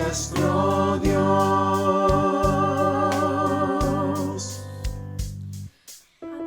nuestro Dios.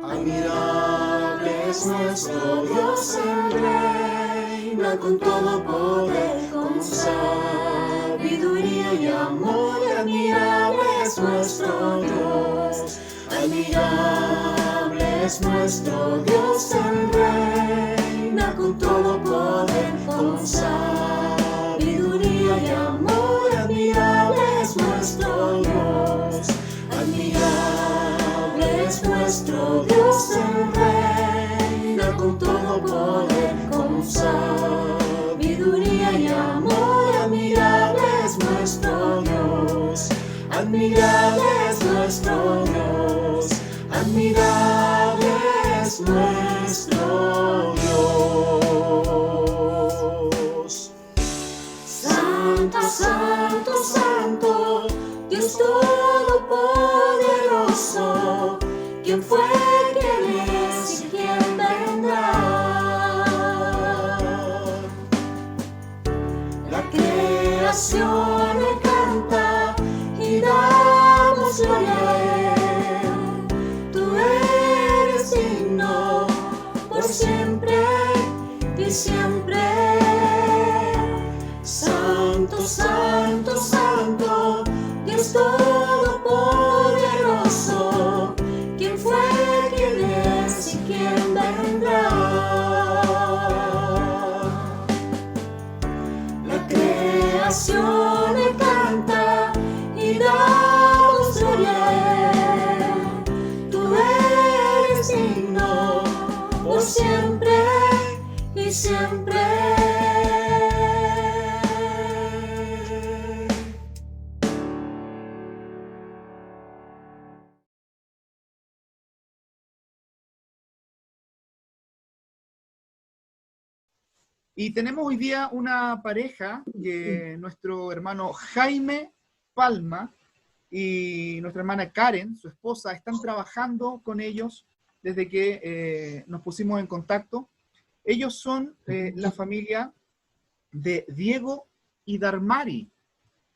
Admirable es nuestro Dios, Él reina con todo poder, con sabiduría y amor. Admirable es nuestro Dios, admirable es nuestro Dios, Él reina con todo poder, con sabiduría y amor. Admirable es nuestro Dios, admirable es nuestro Dios, Él reina con todo poder, con sabiduría y amor. Admirable es nuestro Dios, admirable es nuestro Dios, admirable es nuestro Dios. Santo, santo, santo, Dios todopoderoso, ¿quién fue, quién es y quién vendrá? La creación le canta y damos gloria a Él. Tú eres digno por siempre y siempre. Santo, santo, santo, Dios todopoderoso, ¿quién fue, quién es y quién vendrá? La creación le canta y damos gloria a Él. Tú eres digno por siempre y siempre. Y tenemos hoy día una pareja que nuestro hermano Jaime Palma y nuestra hermana Karen, su esposa, están trabajando con ellos desde que nos pusimos en contacto. Ellos son la familia de Diego y Darmari.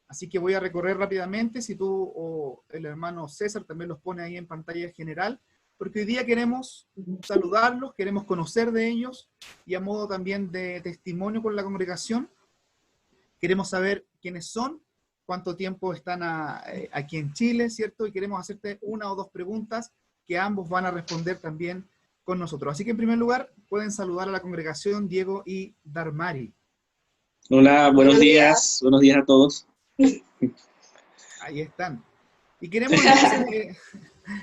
Así que voy a recorrer rápidamente, si tú o el hermano César también los pone ahí en pantalla general, porque hoy día queremos saludarlos, queremos conocer de ellos, y a modo también de testimonio con la congregación, queremos saber quiénes son, cuánto tiempo están aquí en Chile, ¿cierto? Y queremos hacerte una o dos preguntas que ambos van a responder también con nosotros. Así que en primer lugar, pueden saludar a la congregación Diego y Darmari. Hola, buenos días a todos. Ahí están. Y queremos entonces,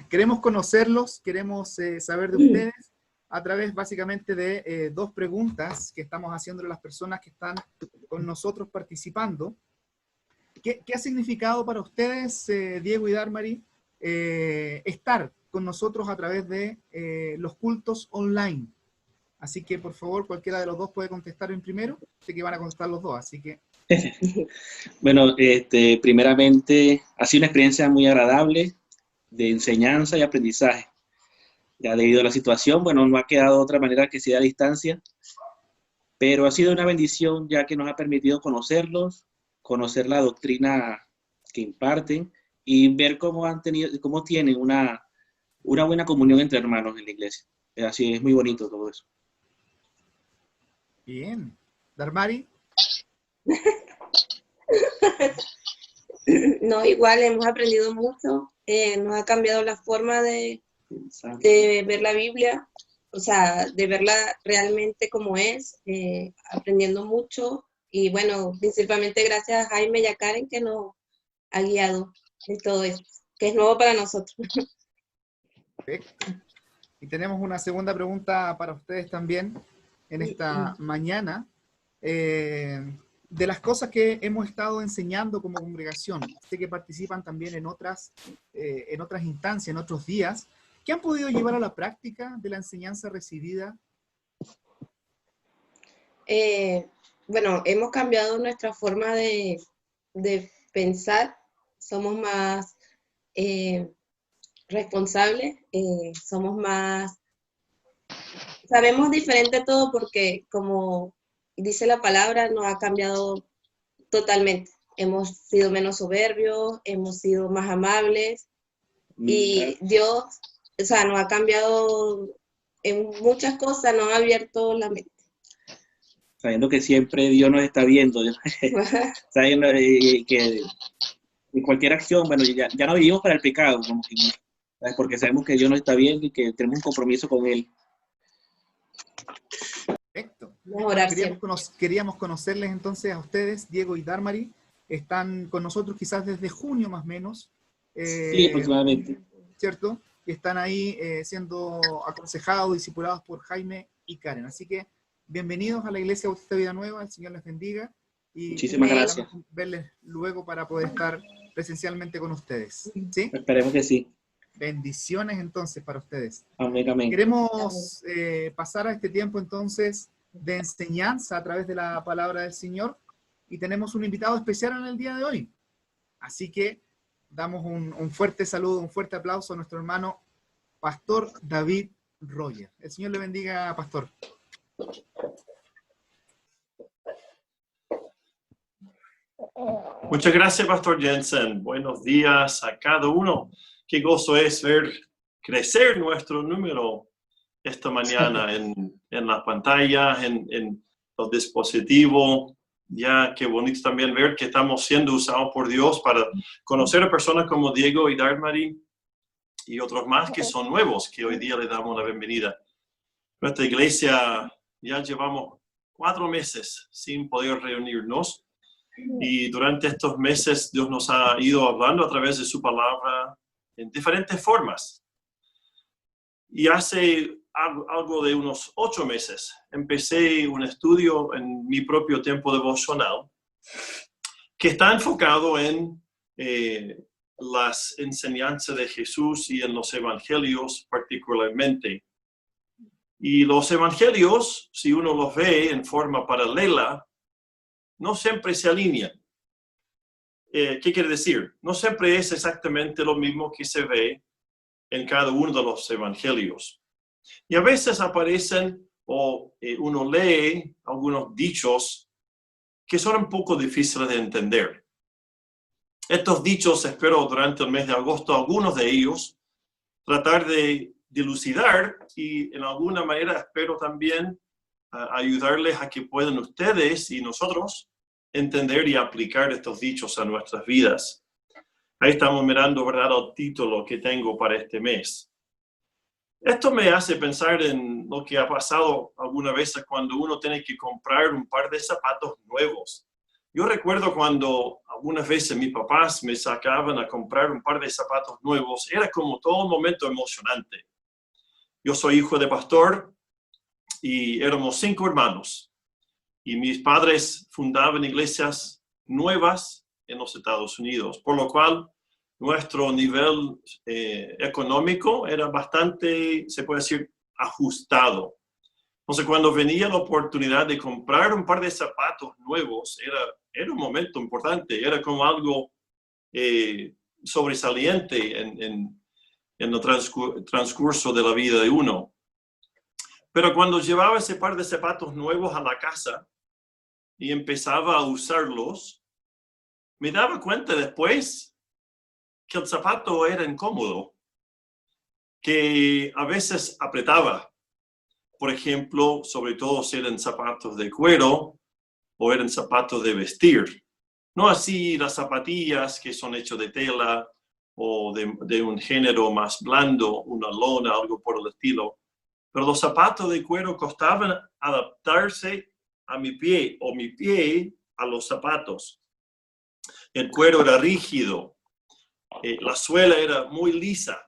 queremos conocerlos, queremos saber de ustedes a través básicamente de dos preguntas que estamos haciendo a las personas que están con nosotros participando. ¿Qué ha significado para ustedes, Diego y Darmari, estar con nosotros a través de los cultos online? Así que, por favor, cualquiera de los dos puede contestar en primero. Sé que van a contestar los dos, así que... Bueno, primeramente, ha sido una experiencia muy agradable de enseñanza y aprendizaje. Ya debido a la situación, bueno, no ha quedado otra manera que sea a distancia, pero ha sido una bendición ya que nos ha permitido conocerlos, conocer la doctrina que imparten y ver cómo tienen una buena comunión entre hermanos en la iglesia. Así es muy bonito todo eso. Bien. Darmari. No, igual hemos aprendido mucho, nos ha cambiado la forma de ver la Biblia, o sea, de verla realmente como es, aprendiendo mucho, y bueno, principalmente gracias a Jaime y a Karen que nos ha guiado en todo esto, que es nuevo para nosotros. Perfecto. Y tenemos una segunda pregunta para ustedes también en esta mañana. De las cosas que hemos estado enseñando como congregación, sé que participan también en otras instancias, en otros días, ¿qué han podido llevar a la práctica de la enseñanza recibida? Bueno, hemos cambiado nuestra forma de pensar, somos más responsables, somos más, sabemos diferente todo porque como dice la palabra, nos ha cambiado totalmente. hemos sido menos soberbios, hemos sido más amables, y Dios, o sea, nos ha cambiado en muchas cosas, nos ha abierto la mente. Sabiendo que siempre Dios nos está viendo, sabiendo que en cualquier acción, bueno, ya no vivimos para el pecado, como que, ¿sabes? Porque sabemos que Dios nos está viendo y que tenemos un compromiso con Él. Perfecto. Mejorar Queríamos conocerles entonces a ustedes, Diego y Darmari. Están con nosotros quizás desde junio más o menos. Sí, aproximadamente. ¿Cierto? Y están ahí siendo aconsejados, discipulados por Jaime y Karen. Así que bienvenidos a la Iglesia Bautista Vida Nueva, el Señor les bendiga. Y muchísimas gracias. Verles luego para poder estar presencialmente con ustedes. ¿Sí? Esperemos que sí. Bendiciones entonces para ustedes. Amén, amén. Queremos pasar a este tiempo entonces de enseñanza a través de la palabra del Señor, y tenemos un invitado especial en el día de hoy. Así que damos un fuerte saludo, un fuerte aplauso a nuestro hermano Pastor David Roger. El Señor le bendiga, Pastor. Muchas gracias, Pastor Jensen. Buenos días a cada uno. Qué gozo es ver crecer nuestro número esta mañana en las pantallas, en los dispositivos. Ya, qué bonito también ver que estamos siendo usados por Dios para conocer a personas como Diego y Darmari y otros más que son nuevos, que hoy día le damos la bienvenida. Nuestra iglesia ya llevamos 4 meses sin poder reunirnos, y durante estos meses Dios nos ha ido hablando a través de su palabra en diferentes formas. Y hace algo de unos 8 meses empecé un estudio en mi propio tiempo devocional que está enfocado en las enseñanzas de Jesús y en los evangelios particularmente. Y los evangelios, si uno los ve en forma paralela, no siempre se alinean. ¿Qué quiere decir? No siempre es exactamente lo mismo que se ve en cada uno de los evangelios. Y a veces aparecen o uno lee algunos dichos que son un poco difíciles de entender. Estos dichos, espero durante el mes de agosto, algunos de ellos, tratar de dilucidar, y en alguna manera espero también ayudarles a que puedan ustedes y nosotros entender y aplicar estos dichos a nuestras vidas. Ahí estamos mirando, ¿verdad?, el título que tengo para este mes. Esto me hace pensar en lo que ha pasado algunas veces cuando uno tiene que comprar un par de zapatos nuevos. Yo recuerdo cuando algunas veces mis papás me sacaban a comprar un par de zapatos nuevos, era como todo un momento emocionante. Yo soy hijo de pastor y éramos 5 hermanos. Y mis padres fundaban iglesias nuevas en los Estados Unidos, por lo cual nuestro nivel económico era bastante, se puede decir, ajustado. Entonces, cuando venía la oportunidad de comprar un par de zapatos nuevos, era un momento importante, era como algo sobresaliente en el transcurso de la vida de uno. Pero cuando llevaba ese par de zapatos nuevos a la casa y empezaba a usarlos, me daba cuenta después que el zapato era incómodo, que a veces apretaba. Por ejemplo, sobre todo si eran zapatos de cuero o eran zapatos de vestir. No así las zapatillas que son hechas de tela o de un género más blando, una lona, algo por el estilo. Pero los zapatos de cuero costaban adaptarse a mi pie o mi pie a los zapatos. El cuero era rígido, la suela era muy lisa,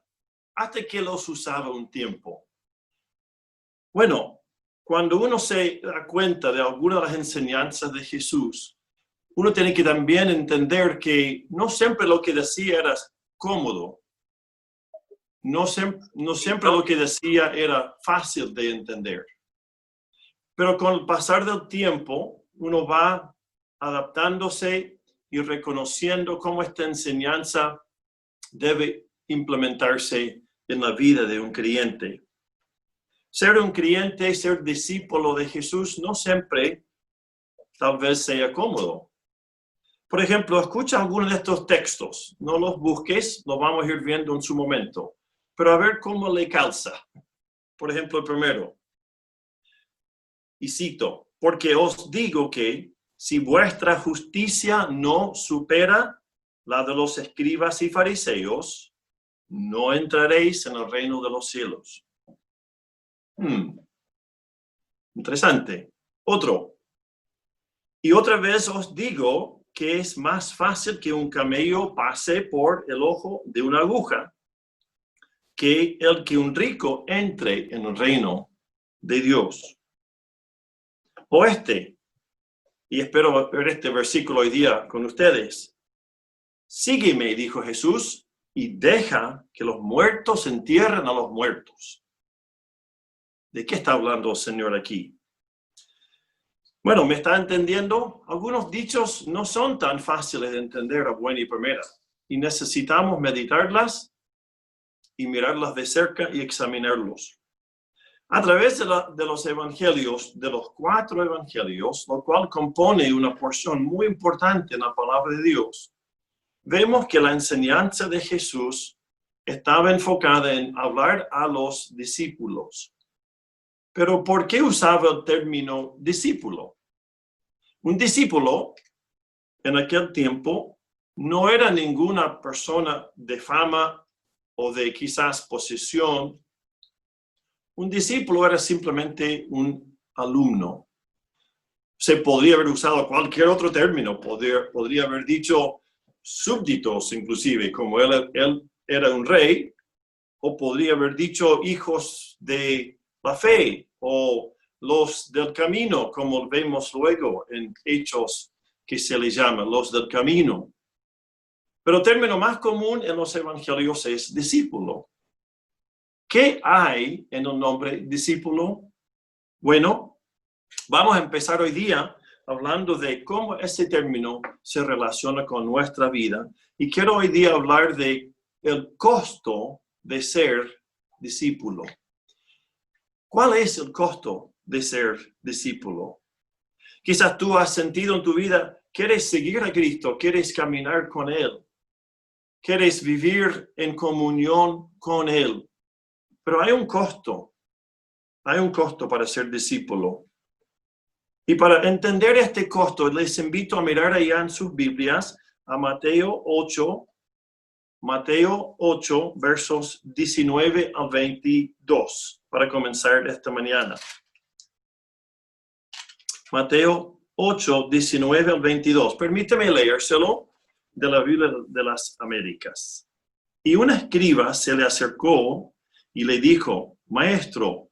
hasta que los usaba un tiempo. Bueno, cuando uno se da cuenta de algunas de las enseñanzas de Jesús, uno tiene que también entender que no siempre lo que decía era cómodo. No siempre lo que decía era fácil de entender. Pero con el pasar del tiempo, uno va adaptándose y reconociendo cómo esta enseñanza debe implementarse en la vida de un creyente. Ser un creyente, ser discípulo de Jesús, no siempre tal vez sea cómodo. Por ejemplo, escucha algunos de estos textos. No los busques, los vamos a ir viendo en su momento. Pero a ver cómo le calza. Por ejemplo, el primero. Y cito, porque os digo que si vuestra justicia no supera la de los escribas y fariseos, no entraréis en el reino de los cielos. Interesante. Otro. Y otra vez os digo que es más fácil que un camello pase por el ojo de una aguja que el que un rico entre en el reino de Dios. O y espero ver este versículo hoy día con ustedes. Sígueme, dijo Jesús, y deja que los muertos entierren a los muertos. ¿De qué está hablando el Señor aquí? Bueno, ¿me está entendiendo? Algunos dichos no son tan fáciles de entender a buena y primera, y necesitamos meditarlas y mirarlas de cerca y examinarlos. A través de los evangelios, de los 4 evangelios, lo cual compone una porción muy importante en la palabra de Dios, vemos que la enseñanza de Jesús estaba enfocada en hablar a los discípulos. Pero ¿por qué usaba el término discípulo? Un discípulo en aquel tiempo no era ninguna persona de fama o de quizás posición. Un discípulo era simplemente un alumno. Se podría haber usado cualquier otro término, podría haber dicho súbditos inclusive, como él era un rey, o podría haber dicho hijos de la fe, o los del camino, como vemos luego en Hechos, que se les llama los del camino. Pero el término más común en los evangelios es discípulo. ¿Qué hay en el nombre discípulo? Bueno, vamos a empezar hoy día hablando de cómo ese término se relaciona con nuestra vida. Y quiero hoy día hablar de el costo de ser discípulo. ¿Cuál es el costo de ser discípulo? Quizás tú has sentido en tu vida, quieres seguir a Cristo, quieres caminar con Él, quieres vivir en comunión con Él. Pero hay un costo para ser discípulo. Y para entender este costo, les invito a mirar allá en sus Biblias a Mateo 8, versos 19 al 22, para comenzar esta mañana. Mateo 8, 19 al 22. Permíteme leérselo de la Biblia de las Américas. Y un escriba se le acercó y le dijo, Maestro,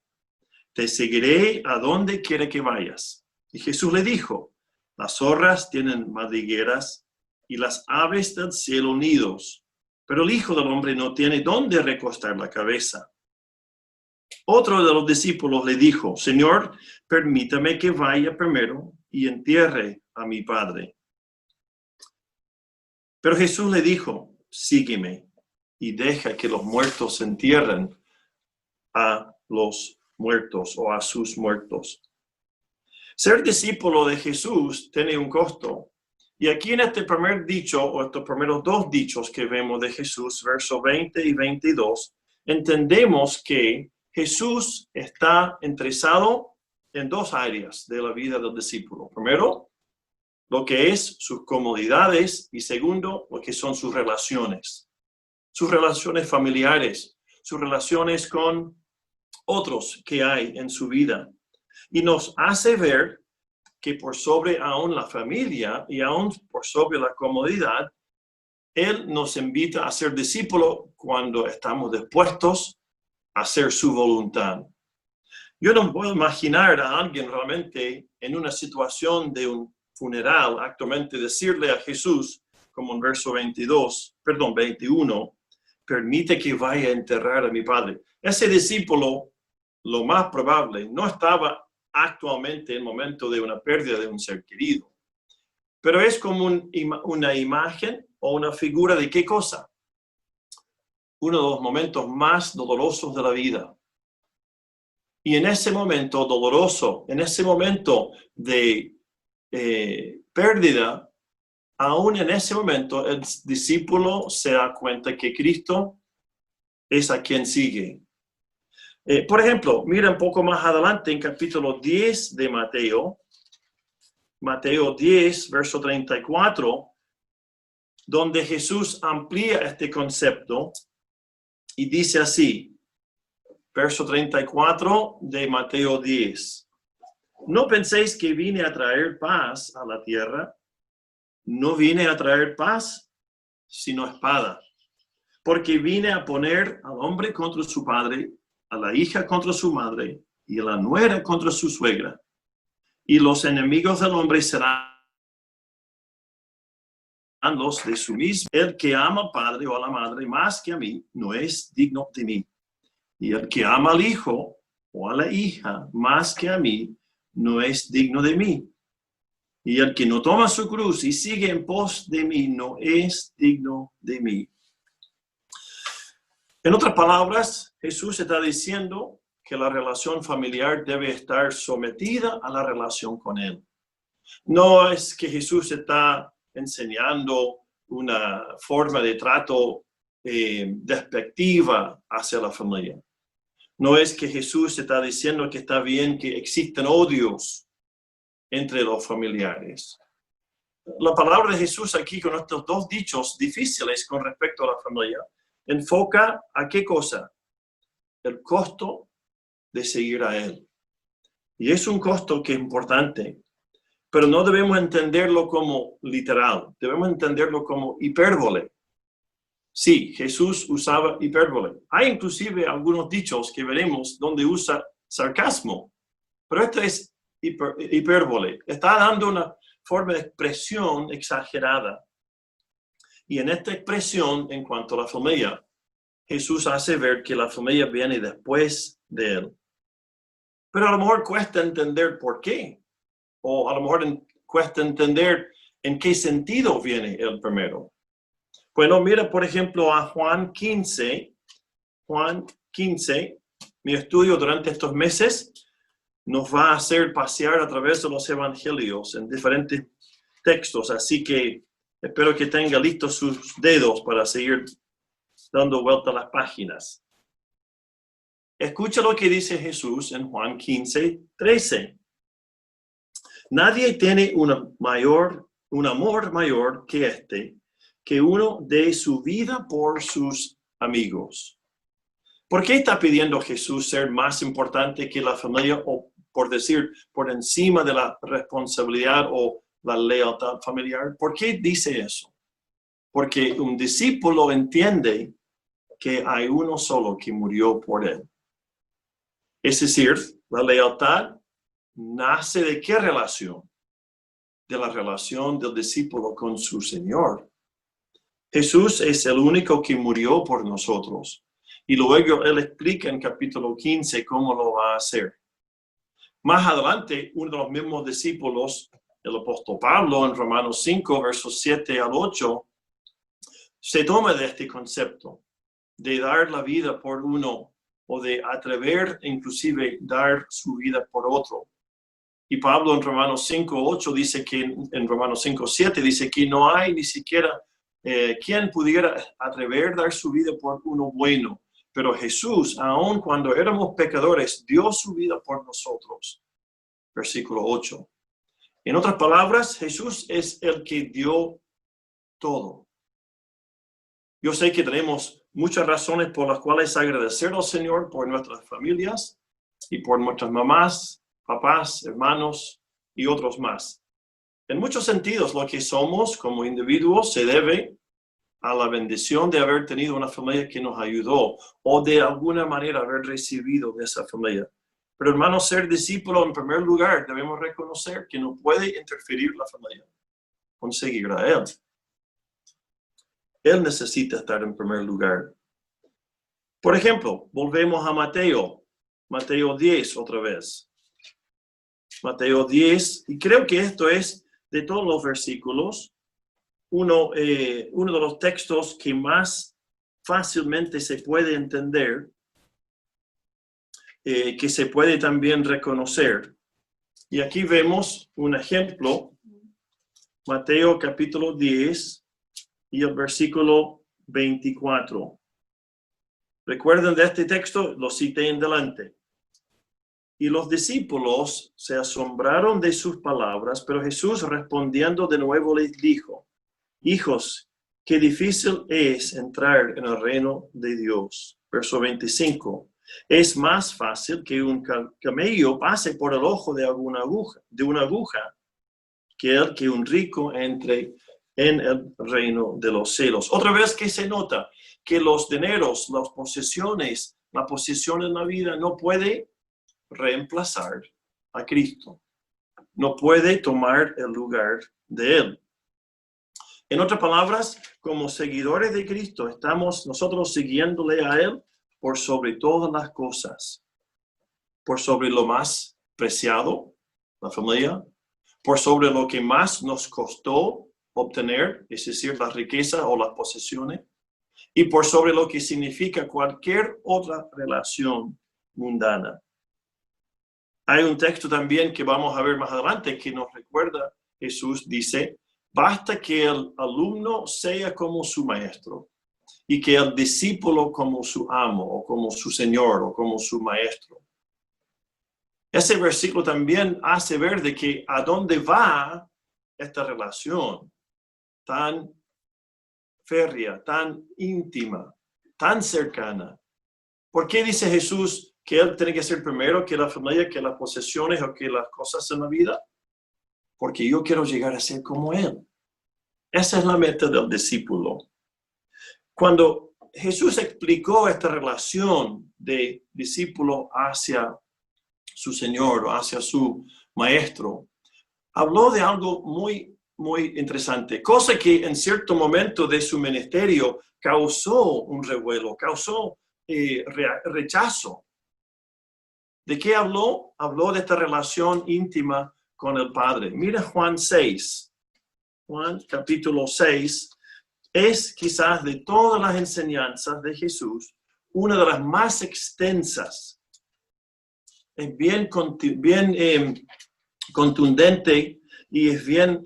te seguiré a donde quiera que vayas. Y Jesús le dijo, las zorras tienen madrigueras y las aves del cielo nidos, pero el Hijo del Hombre no tiene dónde recostar la cabeza. Otro de los discípulos le dijo, Señor, permítame que vaya primero y entierre a mi Padre. Pero Jesús le dijo, sígueme y deja que los muertos entierren a los muertos o a sus muertos. Ser discípulo de Jesús tiene un costo. Y aquí en este primer dicho, o estos primeros 2 dichos que vemos de Jesús, versos 20 y 22, entendemos que Jesús está interesado en 2 áreas de la vida del discípulo. Primero, lo que es sus comodidades, y segundo, lo que son sus relaciones familiares, sus relaciones con otros que hay en su vida. Y nos hace ver que por sobre aún la familia y aún por sobre la comodidad, Él nos invita a ser discípulos cuando estamos dispuestos a hacer su voluntad. Yo no puedo imaginar a alguien realmente en una situación de un funeral, actualmente decirle a Jesús, como en verso 21, permite que vaya a enterrar a mi Padre. Ese discípulo, lo más probable, no estaba actualmente en el momento de una pérdida de un ser querido. Pero es como una imagen o una figura de ¿qué cosa? Uno de los momentos más dolorosos de la vida. Y en ese momento doloroso, en ese momento de pérdida, aún en ese momento el discípulo se da cuenta que Cristo es a quien sigue. Por ejemplo, mira un poco más adelante en capítulo 10 de Mateo, Mateo 10, verso 34, donde Jesús amplía este concepto y dice así, verso 34 de Mateo 10. No penséis que vine a traer paz a la tierra. No vine a traer paz, sino espada. Porque vine a poner al hombre contra su padre, a la hija contra su madre, y a la nuera contra su suegra. Y los enemigos del hombre serán los de su mismo. El que ama al padre o a la madre más que a mí, no es digno de mí. Y el que ama al hijo o a la hija más que a mí, no es digno de mí. Y el que no toma su cruz y sigue en pos de mí, no es digno de mí. En otras palabras, Jesús está diciendo que la relación familiar debe estar sometida a la relación con Él. No es que Jesús está enseñando una forma de trato despectiva hacia la familia. No es que Jesús está diciendo que está bien que existen odios entre los familiares. La palabra de Jesús aquí con estos dos dichos difíciles con respecto a la familia enfoca a qué cosa? El costo de seguir a Él. Y es un costo que es importante, pero no debemos entenderlo como literal, debemos entenderlo como hipérbole. Sí, Jesús usaba hipérbole. Hay inclusive algunos dichos que veremos donde usa sarcasmo, pero este es hipérbole. Está dando una forma de expresión exagerada. Y en esta expresión, en cuanto a la familia, Jesús hace ver que la familia viene después de Él. Pero a lo mejor cuesta entender por qué. O a lo mejor cuesta entender en qué sentido viene Él primero. Bueno, mira por ejemplo a Juan 15. Juan 15, mi estudio durante estos meses nos va a hacer pasear a través de los evangelios en diferentes textos. Así que espero que tenga listos sus dedos para seguir dando vuelta a las páginas. Escucha lo que dice Jesús en Juan 15, 13. Nadie tiene un amor mayor que este, que uno dé su vida por sus amigos. ¿Por qué está pidiendo Jesús ser más importante que la familia o, por decir, por encima de la responsabilidad o la lealtad familiar? ¿Por qué dice eso? Porque un discípulo entiende que hay uno solo que murió por él. Es decir, la lealtad nace ¿de qué relación? De la relación del discípulo con su Señor. Jesús es el único que murió por nosotros. Y luego Él explica en capítulo 15 cómo lo va a hacer. Más adelante, uno de los mismos discípulos, el apóstol Pablo, en Romanos 5, versos 7 al 8, se toma de este concepto de dar la vida por uno o de atrever inclusive dar su vida por otro. Y Pablo en Romanos 5, 8 dice que, en Romanos 5, 7 dice que no hay ni siquiera quien pudiera atrever dar su vida por uno bueno. Pero Jesús, aun cuando éramos pecadores, dio su vida por nosotros. Versículo 8. En otras palabras, Jesús es el que dio todo. Yo sé que tenemos muchas razones por las cuales agradecer al Señor por nuestras familias y por nuestras mamás, papás, hermanos y otros más. En muchos sentidos, lo que somos como individuos se debe a la bendición de haber tenido una familia que nos ayudó o de alguna manera haber recibido de esa familia. Pero hermanos, ser discípulo en primer lugar, debemos reconocer que no puede interferir la familia con seguir a Él. Él necesita estar en primer lugar. Por ejemplo, volvemos a Mateo 10 otra vez. Mateo 10, y creo que esto es de todos los versículos, uno de los textos que más fácilmente se puede entender, que se puede también reconocer. Y aquí vemos un ejemplo Mateo capítulo 10 y el versículo 24. Recuerden de este texto, lo cité en delante. Y los discípulos se asombraron de sus palabras, pero Jesús respondiendo de nuevo les dijo: hijos, qué difícil es entrar en el reino de Dios. Verso 25. Es más fácil que un camello pase por el ojo de una aguja, que un rico entre en el reino de los cielos. Otra vez que se nota que los dineros, las posesiones, la posición en la vida no puede reemplazar a Cristo. No puede tomar el lugar de Él. En otras palabras, como seguidores de Cristo, estamos nosotros siguiéndole a Él por sobre todas las cosas. Por sobre lo más preciado, la familia. Por sobre lo que más nos costó obtener, es decir, la riqueza o las posesiones. Y por sobre lo que significa cualquier otra relación mundana. Hay un texto también que vamos a ver más adelante que nos recuerda, Jesús dice: basta que el alumno sea como su maestro y que el discípulo como su amo o como su señor o como su maestro. Ese versículo también hace ver de que a dónde va esta relación tan férrea, tan íntima, tan cercana. ¿Por qué dice Jesús que Él tiene que ser primero que la familia, que las posesiones o que las cosas en la vida? Porque yo quiero llegar a ser como Él. Esa es la meta del discípulo. Cuando Jesús explicó esta relación de discípulo hacia su Señor o hacia su Maestro, habló de algo muy, muy interesante, cosa que en cierto momento de su ministerio causó un revuelo, causó rechazo. ¿De qué habló? Habló de esta relación íntima con el Padre. Mira Juan 6. Juan capítulo 6 es quizás de todas las enseñanzas de Jesús una de las más extensas. Es bien contundente y es bien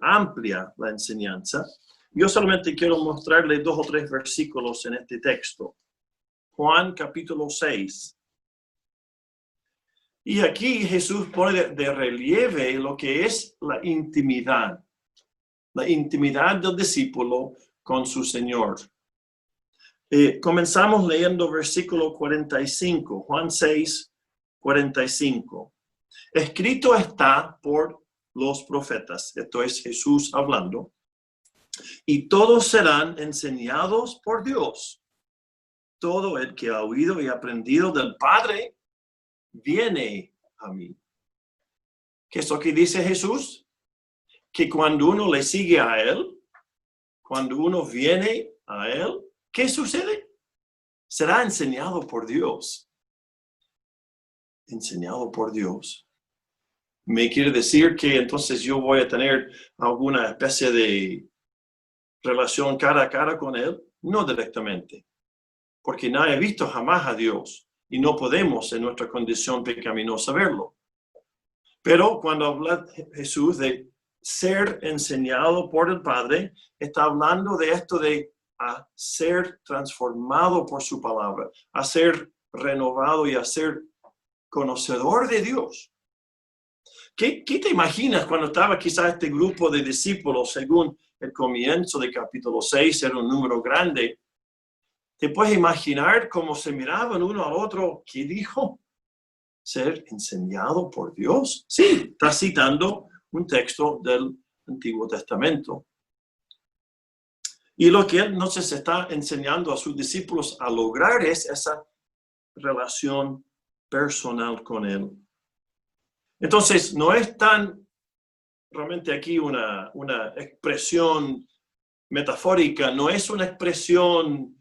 amplia la enseñanza. Yo solamente quiero mostrarle 2 o 3 versículos en este texto. Juan capítulo 6. Y aquí Jesús pone de relieve lo que es la intimidad del discípulo con su Señor. Comenzamos leyendo versículo 45, Juan 6, 45. Escrito está por los profetas, esto es Jesús hablando, y todos serán enseñados por Dios. Todo el que ha oído y aprendido del Padre viene a mí. ¿Qué es lo que dice Jesús? Que cuando uno le sigue a Él, cuando uno viene a Él, ¿qué sucede? Será enseñado por Dios. Enseñado por Dios. ¿Me quiere decir que entonces yo voy a tener alguna especie de relación cara a cara con Él? No directamente. Porque nadie ha visto jamás a Dios. Y no podemos en nuestra condición pecaminosa verlo. Pero cuando habla Jesús de ser enseñado por el Padre, está hablando de esto de a ser transformado por su palabra, a ser renovado y a ser conocedor de Dios. ¿Qué te imaginas cuando estaba quizás este grupo de discípulos, según el comienzo del capítulo 6, era un número grande? ¿Te puedes imaginar cómo se miraban uno al otro? ¿Qué dijo? ¿Ser enseñado por Dios? Sí, está citando un texto del Antiguo Testamento. Y lo que él entonces está enseñando a sus discípulos a lograr es esa relación personal con Él. Entonces, no es tan realmente aquí una expresión metafórica, no es una expresión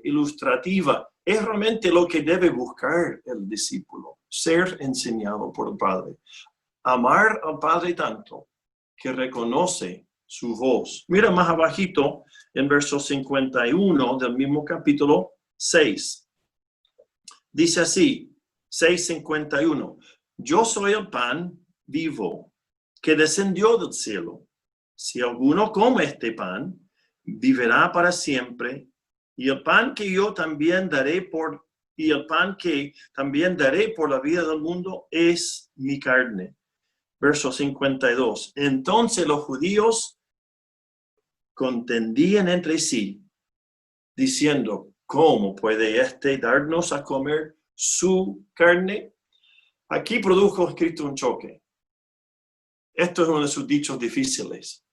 ilustrativa, es realmente lo que debe buscar el discípulo, ser enseñado por el Padre. Amar al Padre tanto que reconoce su voz. Mira más abajito en verso 51 del mismo capítulo 6. Dice así, 6:51. Yo soy el pan vivo. que descendió del cielo. Si alguno come este pan, vivirá para siempre, y el pan que también daré por la vida del mundo es mi carne. Verso 52. Entonces los judíos contendían entre sí, diciendo, ¿cómo puede éste darnos a comer su carne? Aquí produjo Cristo un choque. Esto es uno de sus dichos difíciles.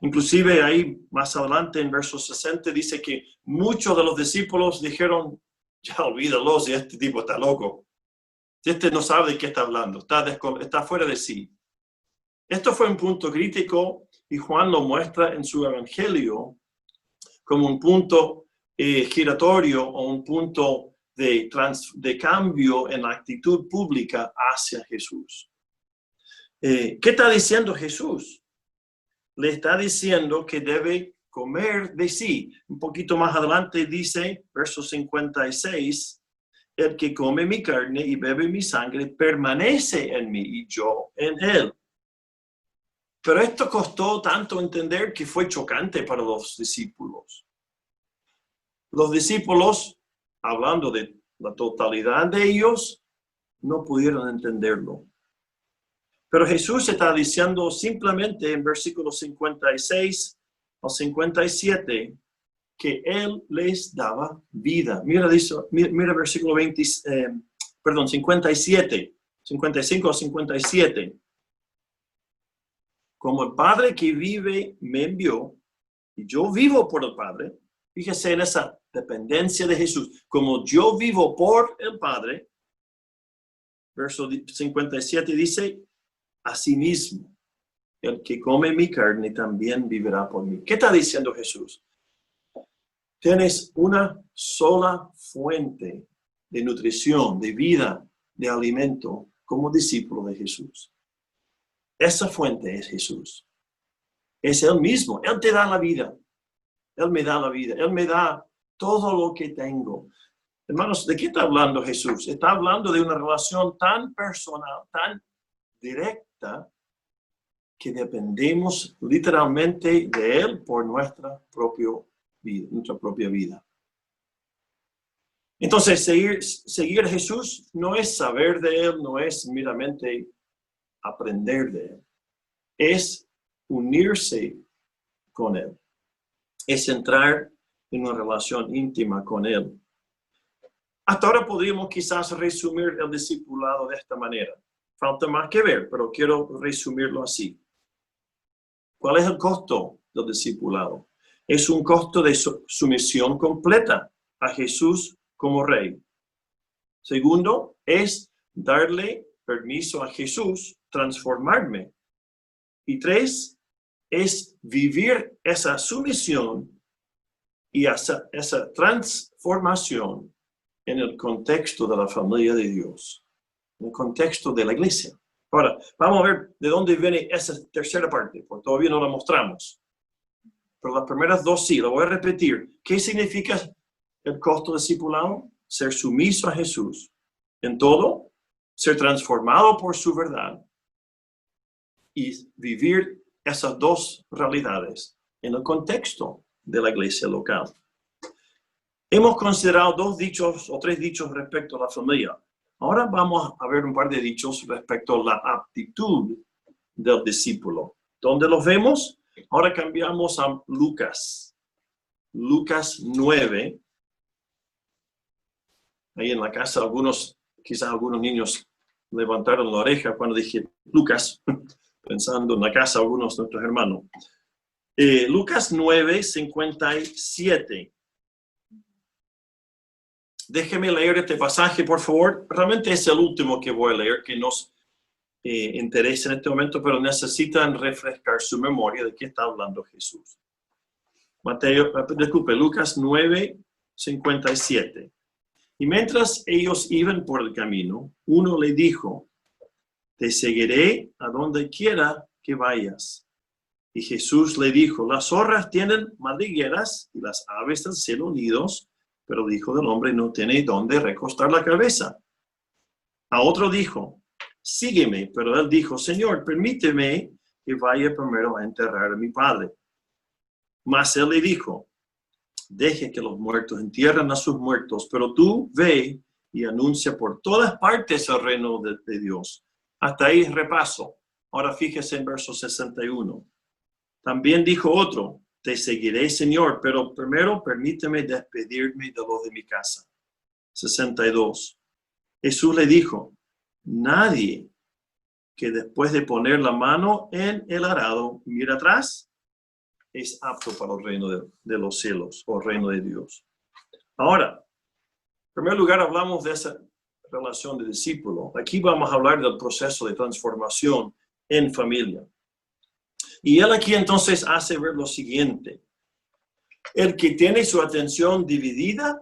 Inclusive ahí más adelante en verso 60 dice que muchos de los discípulos dijeron, ya olvídalo si este tipo está loco. Este no sabe de qué está hablando, está fuera de sí. Esto fue un punto crítico y Juan lo muestra en su evangelio como un punto giratorio o un punto de cambio en la actitud pública hacia Jesús. ¿Qué está diciendo Jesús? Le está diciendo que debe comer de sí. Un poquito más adelante dice, verso 56, el que come mi carne y bebe mi sangre permanece en mí y yo en él. Pero esto costó tanto entender que fue chocante para los discípulos. Los discípulos, hablando de la totalidad de ellos, no pudieron entenderlo. Pero Jesús está diciendo simplemente en versículos 56 al 57 que Él les daba vida. Mira versículo 57, 55 al 57. Como el Padre que vive me envió, y yo vivo por el Padre, fíjese en esa dependencia de Jesús. Como yo vivo por el Padre, verso 57 dice, asimismo, el que come mi carne también vivirá por mí. ¿Qué está diciendo Jesús? Tienes una sola fuente de nutrición, de vida, de alimento como discípulo de Jesús. Esa fuente es Jesús. Es Él mismo. Él te da la vida. Él me da la vida. Él me da todo lo que tengo. Hermanos, ¿de qué está hablando Jesús? Está hablando de una relación tan personal, tan directa, que dependemos literalmente de Él por nuestra propia vida. Entonces, seguir a Jesús no es saber de Él, no es meramente aprender de Él. Es unirse con Él. Es entrar en una relación íntima con Él. Hasta ahora podríamos quizás resumir el discipulado de esta manera. Falta más que ver, pero quiero resumirlo así. ¿Cuál es el costo del discipulado? Es un costo de sumisión completa a Jesús como Rey. Segundo, es darle permiso a Jesús transformarme. Y tres, es vivir esa sumisión y esa transformación en el contexto de la familia de Dios, en el contexto de la iglesia. Ahora, vamos a ver de dónde viene esa tercera parte, porque todavía no la mostramos. Pero las primeras dos sí, la voy a repetir. ¿Qué significa el costo discipulado? Ser sumiso a Jesús en todo, ser transformado por su verdad y vivir esas dos realidades en el contexto de la iglesia local. Hemos considerado dos dichos o tres dichos respecto a la familia. Ahora vamos a ver un par de dichos respecto a la aptitud del discípulo. ¿Dónde los vemos? Ahora cambiamos a Lucas. Lucas 9. Ahí en la casa quizás algunos niños levantaron la oreja cuando dije Lucas, pensando en la casa de algunos de nuestros hermanos. Lucas 9, 57. Déjeme leer este pasaje, por favor. Realmente es el último que voy a leer, que nos interesa en este momento, pero necesitan refrescar su memoria de qué está hablando Jesús. Lucas 9, 57. Y mientras ellos iban por el camino, uno le dijo, te seguiré a donde quiera que vayas. Y Jesús le dijo, las zorras tienen madrigueras y las aves del cielo nidos, pero el Hijo del Hombre no tiene dónde recostar la cabeza. A otro dijo, sígueme, pero él dijo, Señor, permíteme que vaya primero a enterrar a mi padre. Mas él le dijo, deje que los muertos entierren a sus muertos, pero tú ve y anuncia por todas partes el reino de Dios. Hasta ahí repaso. Ahora fíjese en verso 61. También dijo otro, te seguiré, Señor, pero primero permíteme despedirme de los de mi casa. 62. Jesús le dijo, nadie que después de poner la mano en el arado mira atrás, es apto para el reino de los cielos o el reino de Dios. Ahora, en primer lugar hablamos de esa relación de discípulo. Aquí vamos a hablar del proceso de transformación en familia. Y él aquí entonces hace ver lo siguiente. El que tiene su atención dividida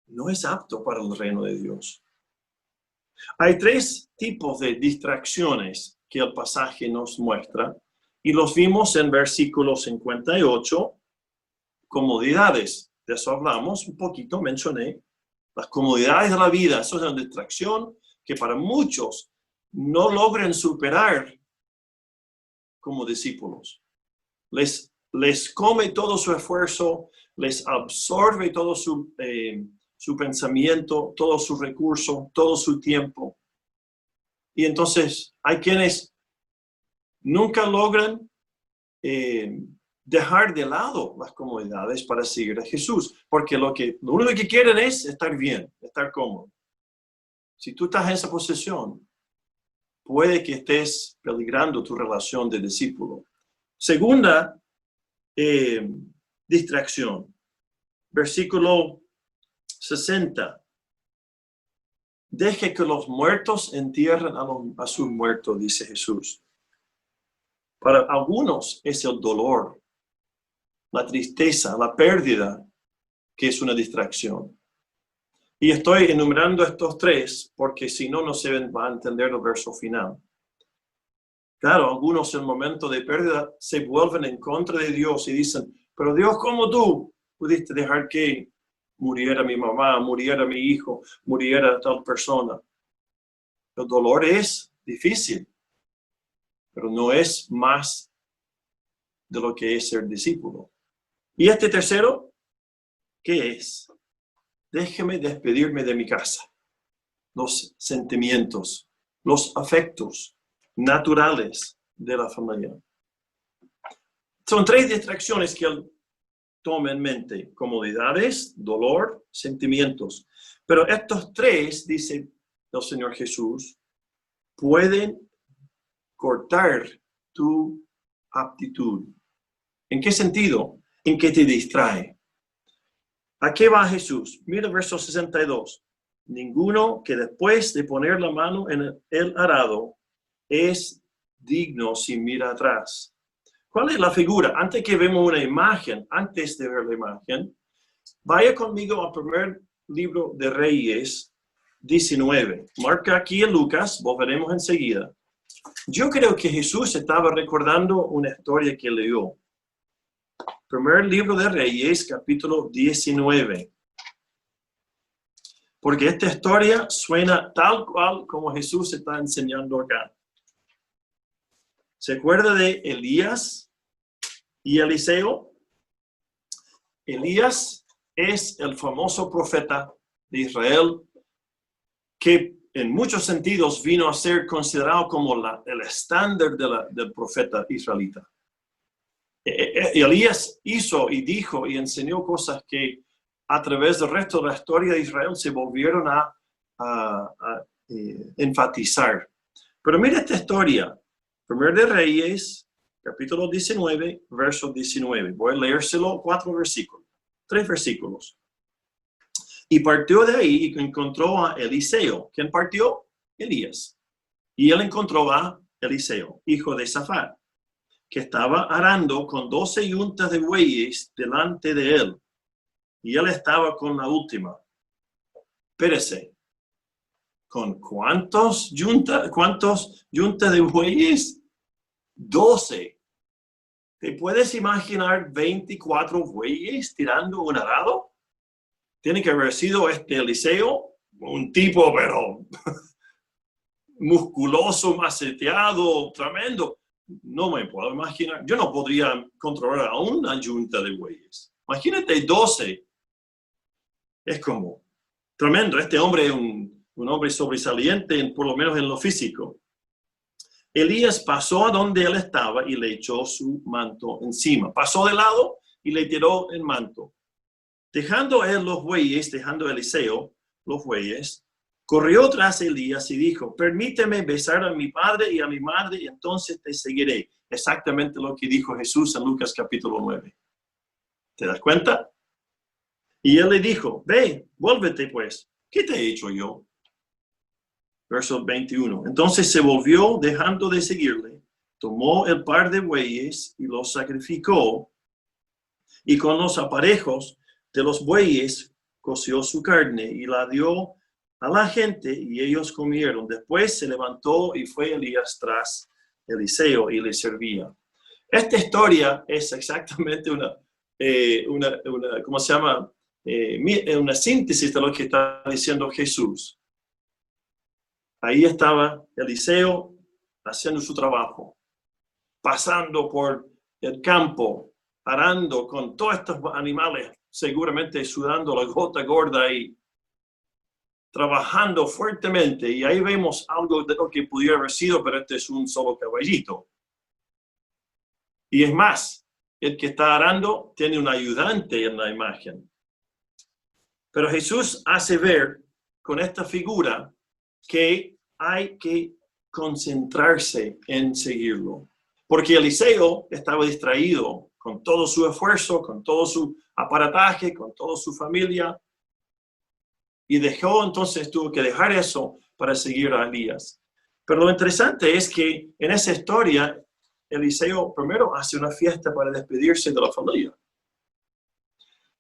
no es apto para el reino de Dios. Hay tres tipos de distracciones que el pasaje nos muestra y los vimos en versículo 58, comodidades. De eso hablamos un poquito, mencioné. Las comodidades de la vida, eso es una distracción que para muchos no logran superar como discípulos. Les come todo su esfuerzo, les absorbe todo su pensamiento, todo su recurso, todo su tiempo. Y entonces hay quienes nunca logran dejar de lado las comodidades para seguir a Jesús, porque lo único que quieren es estar bien, estar cómodo. Si tú estás en esa posición, puede que estés peligrando tu relación de discípulo. Segunda distracción, versículo 60. Deje que los muertos entierren a sus muertos, dice Jesús. Para algunos es el dolor, la tristeza, la pérdida, que es una distracción. Y estoy enumerando estos tres porque si no, no se va a entender el verso final. Claro, algunos en el momento de pérdida se vuelven en contra de Dios y dicen, pero Dios, ¿cómo tú pudiste dejar que muriera mi mamá, muriera mi hijo, muriera tal persona? El dolor es difícil, pero no es más de lo que es ser discípulo. Y este tercero, ¿qué es? Déjeme despedirme de mi casa. Los sentimientos, los afectos naturales de la familia. Son tres distracciones que él toma en mente: comodidades, dolor, sentimientos. Pero estos tres, dice el Señor Jesús, pueden cortar tu aptitud. ¿En qué sentido? En que te distrae. ¿A qué va Jesús? Mira el verso 62. Ninguno que después de poner la mano en el arado es digno si mira atrás. ¿Cuál es la figura? Antes que vemos una imagen, antes de ver la imagen, vaya conmigo al primer libro de Reyes 19. Marca aquí en Lucas, volveremos enseguida. Yo creo que Jesús estaba recordando una historia que leyó. Primer libro de Reyes, capítulo 19. Porque esta historia suena tal cual como Jesús está enseñando acá. ¿Se acuerda de Elías y Eliseo? Elías es el famoso profeta de Israel que en muchos sentidos vino a ser considerado como el estándar del profeta israelita. Elías hizo y dijo y enseñó cosas que a través del resto de la historia de Israel se volvieron a enfatizar. Pero mira esta historia. Primero de Reyes, capítulo 19, verso 19. Voy a leérselo 3 versículos. Y partió de ahí y encontró a Eliseo. ¿Quién partió? Elías. Y él encontró a Eliseo, hijo de Safat, que estaba arando con 12 yuntas de bueyes delante de él. Y él estaba con la última. Espérese. ¿Con cuántos yuntas de bueyes? 12. ¿Te puedes imaginar 24 bueyes tirando un arado? Tiene que haber sido Eliseo, un tipo, pero musculoso, maceteado, tremendo. no me puedo imaginar. Yo no podría controlar a una yunta de bueyes. Imagínate 12. Es como tremendo. Este hombre es un hombre sobresaliente, por lo menos en lo físico. Elías pasó a donde él estaba y le echó su manto encima. Pasó de lado y le tiró el manto. Dejando él los bueyes, dejando Eliseo los bueyes, corrió tras Elías y dijo, permíteme besar a mi padre y a mi madre y entonces te seguiré. Exactamente lo que dijo Jesús en Lucas capítulo 9. ¿Te das cuenta? Y él le dijo, ve, vuélvete pues. ¿Qué te he hecho yo? Verso 21. Entonces se volvió dejando de seguirle, tomó el par de bueyes y los sacrificó, y con los aparejos de los bueyes coció su carne y la dio a la gente y ellos comieron. Después se levantó y fue Elías tras Eliseo y le servía. Esta historia es exactamente ¿cómo se llama? Una síntesis de lo que está diciendo Jesús. Ahí estaba Eliseo haciendo su trabajo, pasando por el campo, arando con todos estos animales, seguramente sudando la gota gorda y trabajando fuertemente. Y ahí vemos algo de lo que pudiera haber sido, pero este es un solo caballito. Y es más, el que está arando tiene un ayudante en la imagen. Pero Jesús hace ver con esta figura que hay que concentrarse en seguirlo. Porque Eliseo estaba distraído con todo su esfuerzo, con todo su aparataje, con toda su familia. Y tuvo que dejar eso para seguir a Elías. Pero lo interesante es que en esa historia, Eliseo primero hace una fiesta para despedirse de la familia.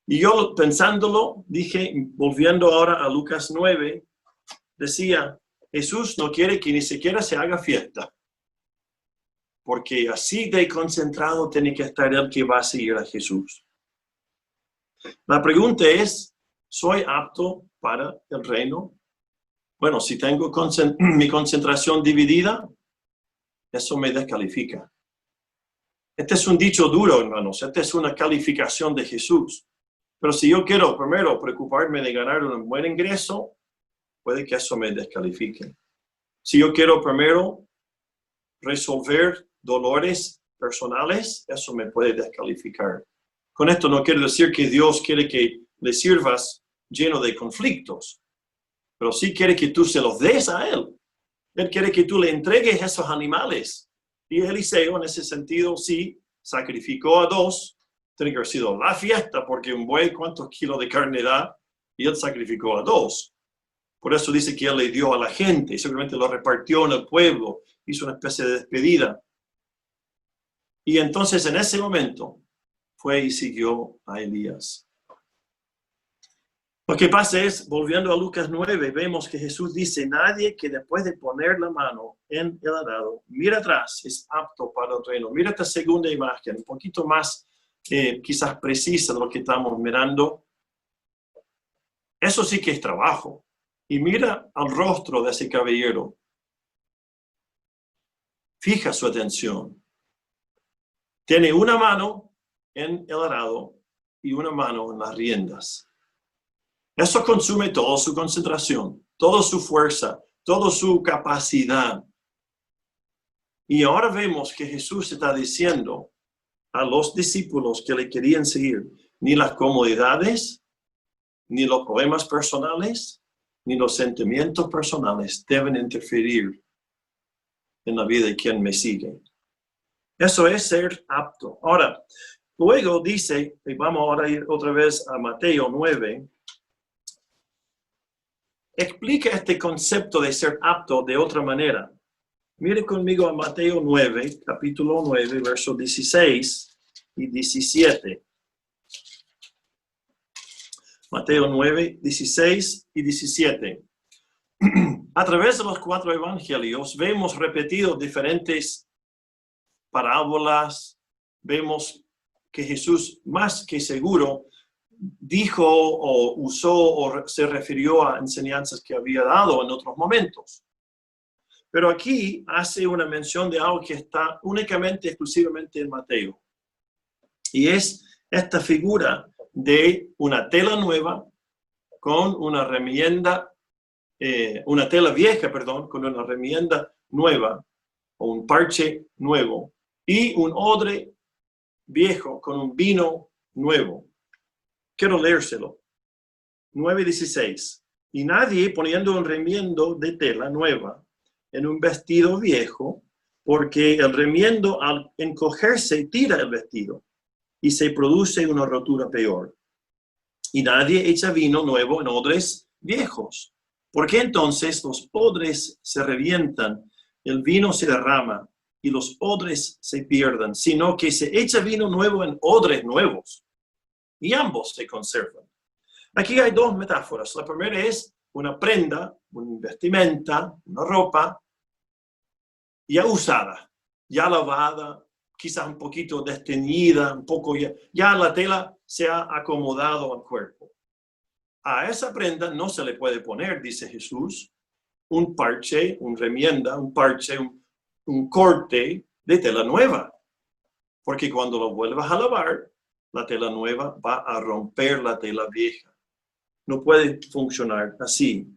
Y yo pensándolo, dije, volviendo ahora a Lucas 9, decía, Jesús no quiere que ni siquiera se haga fiesta. Porque así de concentrado tiene que estar el que va a seguir a Jesús. La pregunta es, ¿soy apto para el reino? Bueno, si tengo mi concentración dividida, eso me descalifica. Este es un dicho duro, hermanos. Esta es una calificación de Jesús. Pero si yo quiero primero preocuparme de ganar un buen ingreso, puede que eso me descalifique. Si yo quiero primero resolver dolores personales, eso me puede descalificar. Con esto no quiero decir que Dios quiere que le sirvas lleno de conflictos, pero sí quiere que tú se los des a Él. Él quiere que tú le entregues esos animales. Y Eliseo, en ese sentido, sí, sacrificó a 2. Tiene que haber sido la fiesta, porque un buey, ¿cuántos kilos de carne da? Y él sacrificó a 2. Por eso dice que él le dio a la gente, y seguramente lo repartió en el pueblo, hizo una especie de despedida. Y entonces en ese momento fue y siguió a Elías. Lo que pasa es, volviendo a Lucas 9, vemos que Jesús dice, nadie que después de poner la mano en el arado, mira atrás, es apto para el reino. Mira esta segunda imagen, un poquito más quizás precisa de lo que estamos mirando. Eso sí que es trabajo. Y mira al rostro de ese caballero. Fija su atención. Tiene una mano en el arado y una mano en las riendas. Eso consume toda su concentración, toda su fuerza, toda su capacidad. Y ahora vemos que Jesús está diciendo a los discípulos que le querían seguir, ni las comodidades, ni los problemas personales, ni los sentimientos personales deben interferir en la vida de quien me sigue. Eso es ser apto. Ahora, luego dice, y vamos ahora a ir otra vez a Mateo 9, explica este concepto de ser apto de otra manera. Mire conmigo a Mateo 9, capítulo 9, versos 16 y 17. Mateo 9, 16 y 17. A través de los 4 evangelios vemos repetidos diferentes parábolas. Vemos que Jesús, más que seguro, dijo o usó o se refirió a enseñanzas que había dado en otros momentos. Pero aquí hace una mención de algo que está únicamente, exclusivamente en Mateo. Y es esta figura de una tela nueva con una remienda, una tela vieja, perdón, con una remienda nueva, o un parche nuevo, y un odre viejo con un vino nuevo. Quiero leérselo. 9:16. Y nadie poniendo un remiendo de tela nueva en un vestido viejo, porque el remiendo al encogerse tira el vestido y se produce una rotura peor. Y nadie echa vino nuevo en odres viejos, porque entonces los odres se revientan, el vino se derrama y los odres se pierden, sino que se echa vino nuevo en odres nuevos y ambos se conservan. Aquí hay dos metáforas. La primera es una prenda, una vestimenta, una ropa ya usada, ya lavada, quizás un poquito desteñida, un poco ya la tela se ha acomodado al cuerpo. A esa prenda no se le puede poner, dice Jesús, un parche, un remienda, un parche, un corte de tela nueva. Porque cuando lo vuelvas a lavar, la tela nueva va a romper la tela vieja. No puede funcionar así.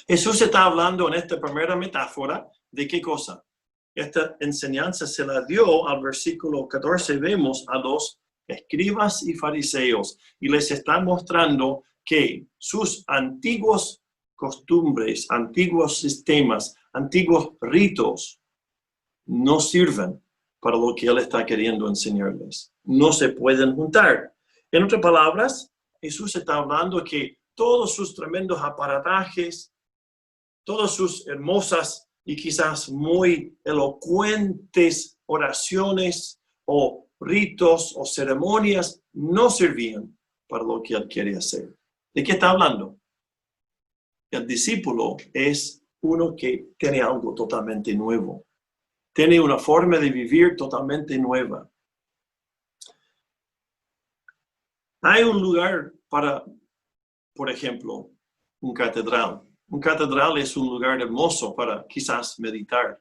Jesús está hablando en esta primera metáfora de qué cosa. Esta enseñanza se la dio al versículo 14. Vemos a los escribas y fariseos y les está mostrando que sus antiguos costumbres, antiguos sistemas, antiguos ritos no sirven para lo que él está queriendo enseñarles. No se pueden juntar. En otras palabras, Jesús está hablando que todos sus tremendos aparatajes, todas sus hermosas y quizás muy elocuentes oraciones o ritos o ceremonias no servían para lo que él quiere hacer. ¿De qué está hablando? El discípulo es uno que tiene algo totalmente nuevo. Tiene una forma de vivir totalmente nueva. Hay un lugar para, por ejemplo, un catedral. Un catedral es un lugar hermoso para quizás meditar.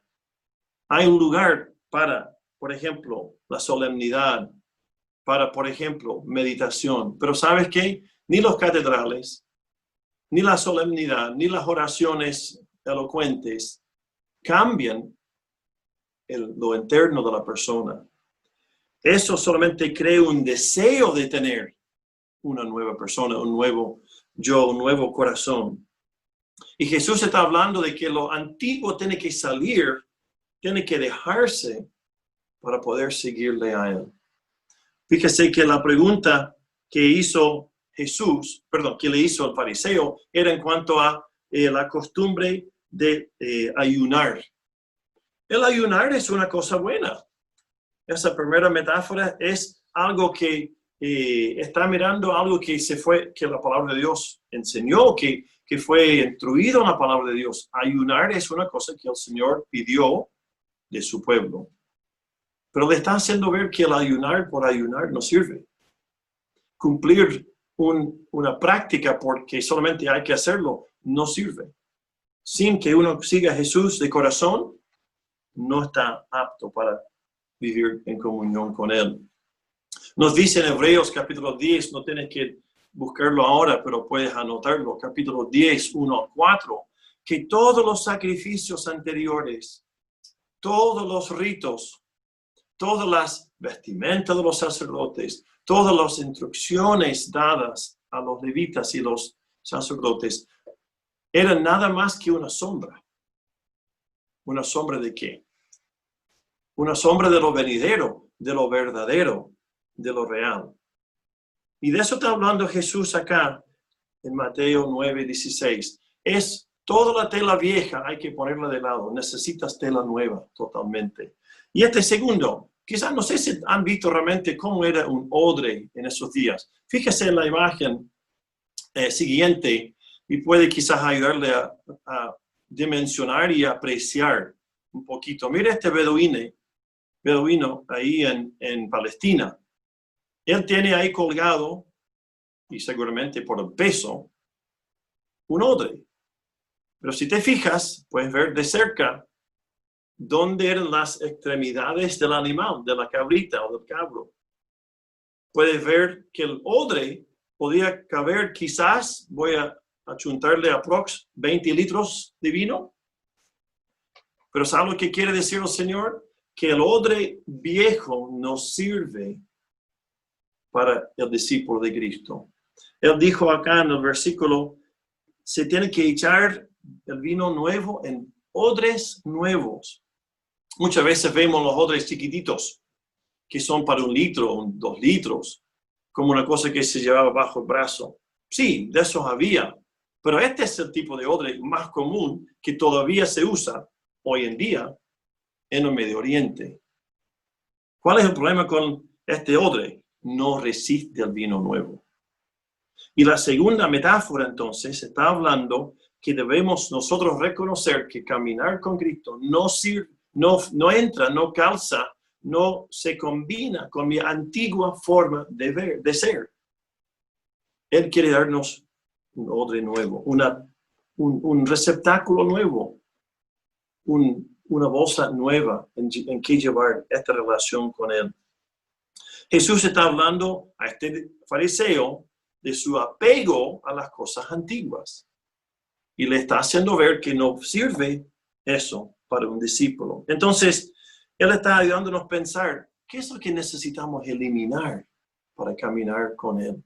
Hay un lugar para, por ejemplo, la solemnidad, para, por ejemplo, meditación. Pero ¿sabes qué? Ni los catedrales, ni la solemnidad, ni las oraciones elocuentes cambian lo interno de la persona. Eso solamente crea un deseo de tener una nueva persona, un nuevo yo, un nuevo corazón. Y Jesús está hablando de que lo antiguo tiene que salir, tiene que dejarse para poder seguirle a él. Fíjese que la pregunta que hizo Jesús, que le hizo el fariseo, era en cuanto a la costumbre de ayunar. El ayunar es una cosa buena. Esa primera metáfora es algo que está mirando algo que que la palabra de Dios enseñó, que fue instruido en la palabra de Dios. Ayunar es una cosa que el Señor pidió de su pueblo. Pero le está haciendo ver que el ayunar por ayunar no sirve. Cumplir una práctica porque solamente hay que hacerlo no sirve. Sin que uno siga a Jesús de corazón, no está apto para vivir en comunión con Él. Nos dice en Hebreos capítulo 10, no tienes que buscarlo ahora, pero puedes anotarlo, capítulo 10, 1-4, que todos los sacrificios anteriores, todos los ritos, todas las vestimentas de los sacerdotes, todas las instrucciones dadas a los levitas y los sacerdotes, eran nada más que una sombra. ¿Una sombra de qué? Una sombra de lo venidero, de lo verdadero, de lo real. Y de eso está hablando Jesús acá en Mateo 9:16. Es toda la tela vieja, hay que ponerla de lado. Necesitas tela nueva totalmente. Y este segundo, quizás no sé si han visto realmente cómo era un odre en esos días. Fíjese en la imagen siguiente y puede quizás ayudarle a dimensionar y apreciar un poquito. Mira este beduino ahí en Palestina. Él tiene ahí colgado, y seguramente por el peso, un odre. Pero si te fijas, puedes ver de cerca dónde eran las extremidades del animal, de la cabrita o del cabro. Puedes ver que el odre podía caber quizás, voy a achuntarle aprox 20 litros de vino. Pero ¿sabes lo que quiere decir el Señor? Que el odre viejo nos sirve para el discípulo de Cristo. Él dijo acá en el versículo, se tiene que echar el vino nuevo en odres nuevos. Muchas veces vemos los odres chiquititos, que son para 1 litro, 2 litros, como una cosa que se llevaba bajo el brazo. Sí, de esos había, pero este es el tipo de odre más común que todavía se usa hoy en día en el Medio Oriente. ¿Cuál es el problema con este odre? No resiste el vino nuevo. Y la segunda metáfora entonces está hablando que debemos nosotros reconocer que caminar con Cristo no entra, no calza, no se combina con mi antigua forma de ser. Él quiere darnos un odre nuevo, un receptáculo nuevo, una bolsa nueva en que llevar esta relación con Él. Jesús está hablando a este fariseo de su apego a las cosas antiguas. Y le está haciendo ver que no sirve eso para un discípulo. Entonces, Él está ayudándonos a pensar, ¿qué es lo que necesitamos eliminar para caminar con Él?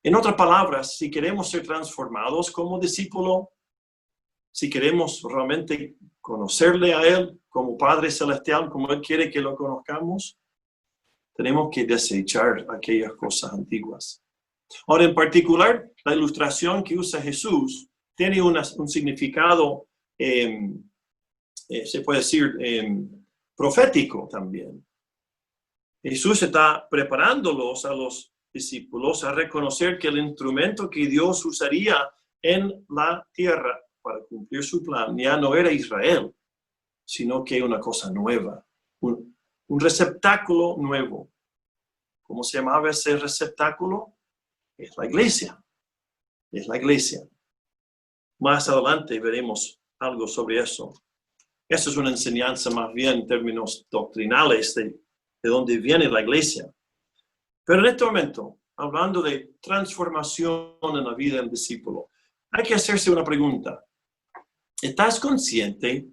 En otras palabras, si queremos ser transformados como discípulo, si queremos realmente conocerle a Él como Padre Celestial, como Él quiere que lo conozcamos, tenemos que desechar aquellas cosas antiguas. Ahora, en particular, la ilustración que usa Jesús tiene un significado, se puede decir, profético también. Jesús está preparándolos a los discípulos a reconocer que el instrumento que Dios usaría en la tierra para cumplir su plan ya no era Israel, sino que una cosa nueva, un receptáculo nuevo. ¿Cómo se llamaba ese receptáculo? Es la iglesia. Es la iglesia. Más adelante veremos algo sobre eso. Eso es una enseñanza más bien en términos doctrinales de dónde viene la iglesia. Pero en este momento, hablando de transformación en la vida del discípulo, hay que hacerse una pregunta. ¿Estás consciente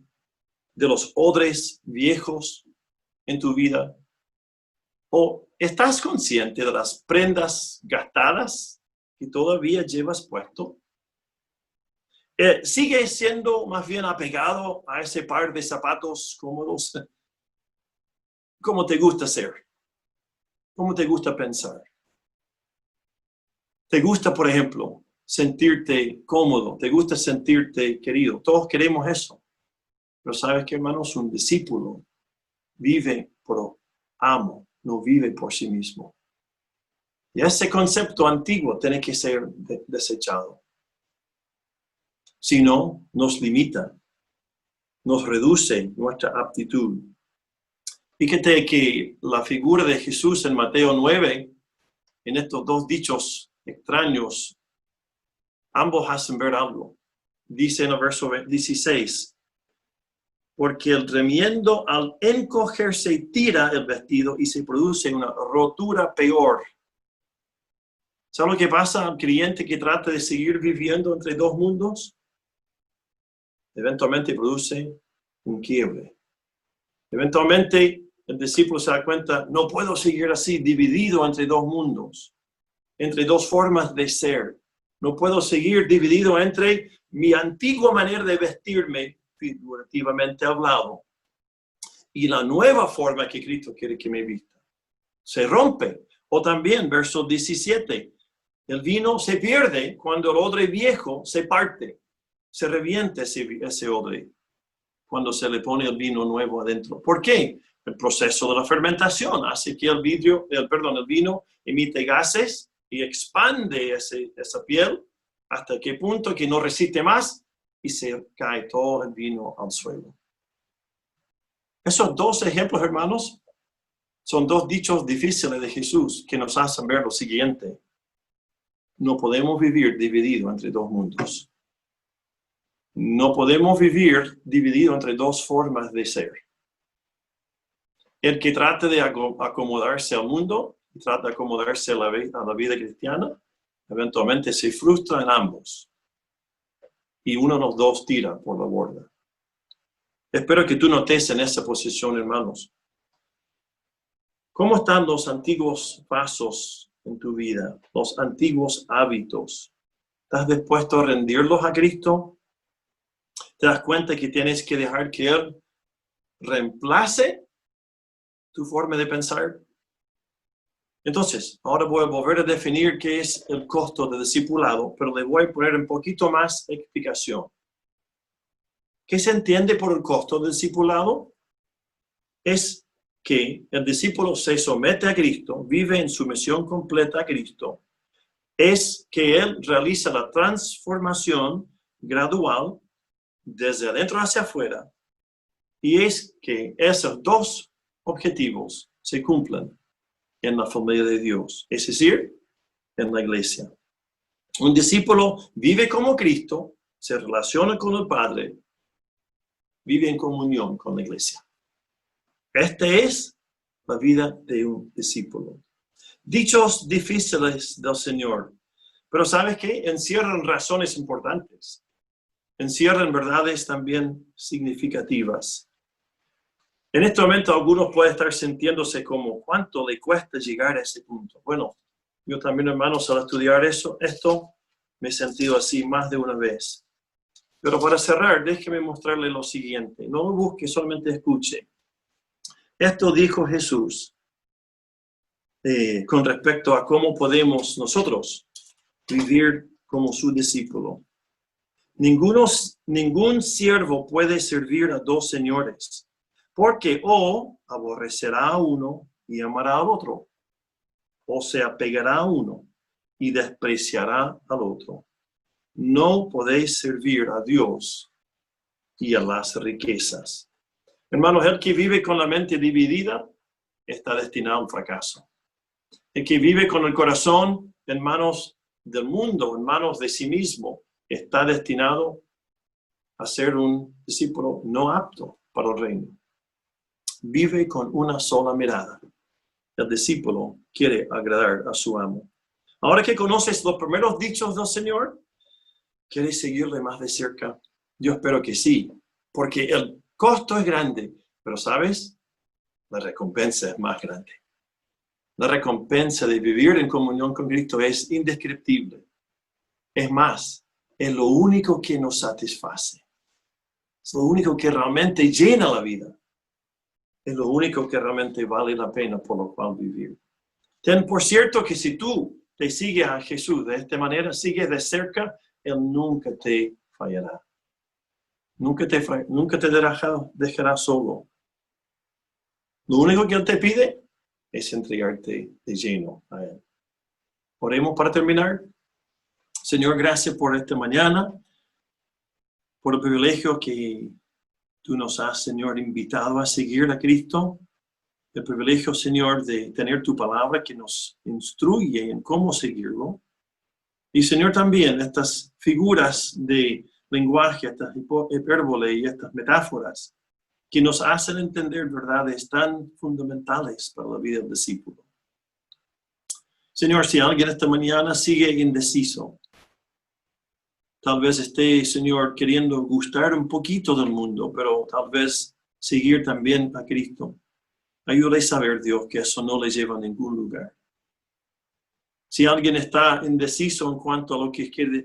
de los odres viejos en tu vida? ¿O estás consciente de las prendas gastadas que todavía llevas puesto? ¿Sigues siendo más bien apegado a ese par de zapatos cómodos? ¿Cómo te gusta ser? ¿Cómo te gusta pensar? ¿Te gusta, por ejemplo, sentirte cómodo? ¿Te gusta sentirte querido? Todos queremos eso. Pero ¿sabes qué, hermanos? Un discípulo vive por amo, no vive por sí mismo. Y ese concepto antiguo tiene que ser desechado. Si no, nos limita, nos reduce nuestra aptitud. Fíjate que la figura de Jesús en Mateo 9, en estos dos dichos extraños, ambos hacen ver algo. Dice en el verso 16, porque el remiendo al encogerse tira el vestido y se produce una rotura peor. ¿Sabes lo que pasa al creyente que trata de seguir viviendo entre dos mundos? Eventualmente produce un quiebre. Eventualmente el discípulo se da cuenta, no puedo seguir así, dividido entre dos mundos, entre dos formas de ser. No puedo seguir dividido entre mi antigua manera de vestirme, figurativamente hablado, y la nueva forma que Cristo quiere que me vista. Se rompe. O también, verso 17, el vino se pierde cuando el odre viejo se parte. Se revienta ese odre cuando se le pone el vino nuevo adentro. ¿Por qué? El proceso de la fermentación hace que el vino emite gases y expande esa piel hasta qué punto que no resiste más y se cae todo el vino al suelo. Esos dos ejemplos, hermanos, son dos dichos difíciles de Jesús que nos hacen ver lo siguiente. No podemos vivir divididos entre dos mundos. No podemos vivir dividido entre dos formas de ser. El que trata de acomodarse al mundo y trata de acomodarse a la vida cristiana, eventualmente se frustra en ambos. Y uno de los dos tira por la borda. Espero que tú no estés en esa posición, hermanos. ¿Cómo están los antiguos pasos en tu vida? Los antiguos hábitos. ¿Estás dispuesto a rendirlos a Cristo? ¿Te das cuenta que tienes que dejar que Él reemplace tu forma de pensar? Entonces, ahora voy a volver a definir qué es el costo de discipulado, pero le voy a poner un poquito más explicación. ¿Qué se entiende por el costo del discipulado? Es que el discípulo se somete a Cristo, vive en sumisión completa a Cristo. Es que Él realiza la transformación gradual desde adentro hacia afuera. Y es que esos dos objetivos se cumplen en la familia de Dios, es decir, en la iglesia. Un discípulo vive como Cristo, se relaciona con el Padre, vive en comunión con la iglesia. Esta es la vida de un discípulo. Dichos difíciles del Señor, pero ¿sabes qué? Encierran razones importantes. Encierran verdades también significativas. En este momento algunos pueden estar sintiéndose como ¿cuánto le cuesta llegar a ese punto? Bueno, yo también, hermanos, al estudiar esto me he sentido así más de una vez. Pero para cerrar, déjeme mostrarle lo siguiente. No lo busque, solamente escuche. Esto dijo Jesús con respecto a cómo podemos nosotros vivir como su discípulo. Ningún siervo puede servir a dos señores, porque o aborrecerá a uno y amará al otro, o se apegará a uno y despreciará al otro. No podéis servir a Dios y a las riquezas. Hermanos, el que vive con la mente dividida está destinado al fracaso. El que vive con el corazón en manos del mundo, en manos de sí mismo, está destinado a ser un discípulo no apto para el reino. Vive con una sola mirada. El discípulo quiere agradar a su amo. Ahora que conoces los primeros dichos del Señor, ¿quieres seguirle más de cerca? Yo espero que sí, porque el costo es grande, pero ¿sabes? La recompensa es más grande. La recompensa de vivir en comunión con Cristo es indescriptible. Es más, es lo único que nos satisface. Es lo único que realmente llena la vida. Es lo único que realmente vale la pena por lo cual vivir. Ten por cierto que si tú te sigues a Jesús de esta manera, sigues de cerca, Él nunca te fallará. Nunca te dejará solo. Lo único que Él te pide es entregarte de lleno a Él. Oremos para terminar. Señor, gracias por esta mañana, por el privilegio que tú nos has, Señor, invitado a seguir a Cristo. El privilegio, Señor, de tener tu palabra que nos instruye en cómo seguirlo. Y, Señor, también estas figuras de lenguaje, estas hipérboles y estas metáforas que nos hacen entender verdades tan fundamentales para la vida del discípulo. Señor, si alguien esta mañana sigue indeciso, tal vez esté, Señor, queriendo gustar un poquito del mundo, pero tal vez seguir también a Cristo. Ayúdale a saber, Dios, que eso no le lleva a ningún lugar. Si alguien está indeciso en cuanto a lo que quiere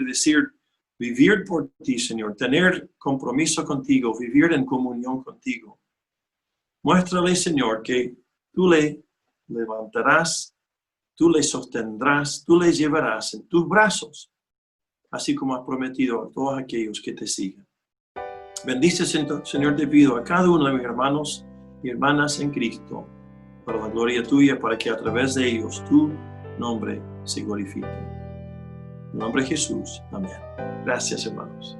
decir vivir por ti, Señor, tener compromiso contigo, vivir en comunión contigo, muéstrale, Señor, que tú le levantarás, tú le sostendrás, tú le llevarás en tus brazos, así como has prometido a todos aquellos que te sigan. Bendice, Señor, te pido a cada uno de mis hermanos y hermanas en Cristo, para la gloria tuya, para que a través de ellos tu nombre se glorifique. En nombre de Jesús. Amén. Gracias, hermanos.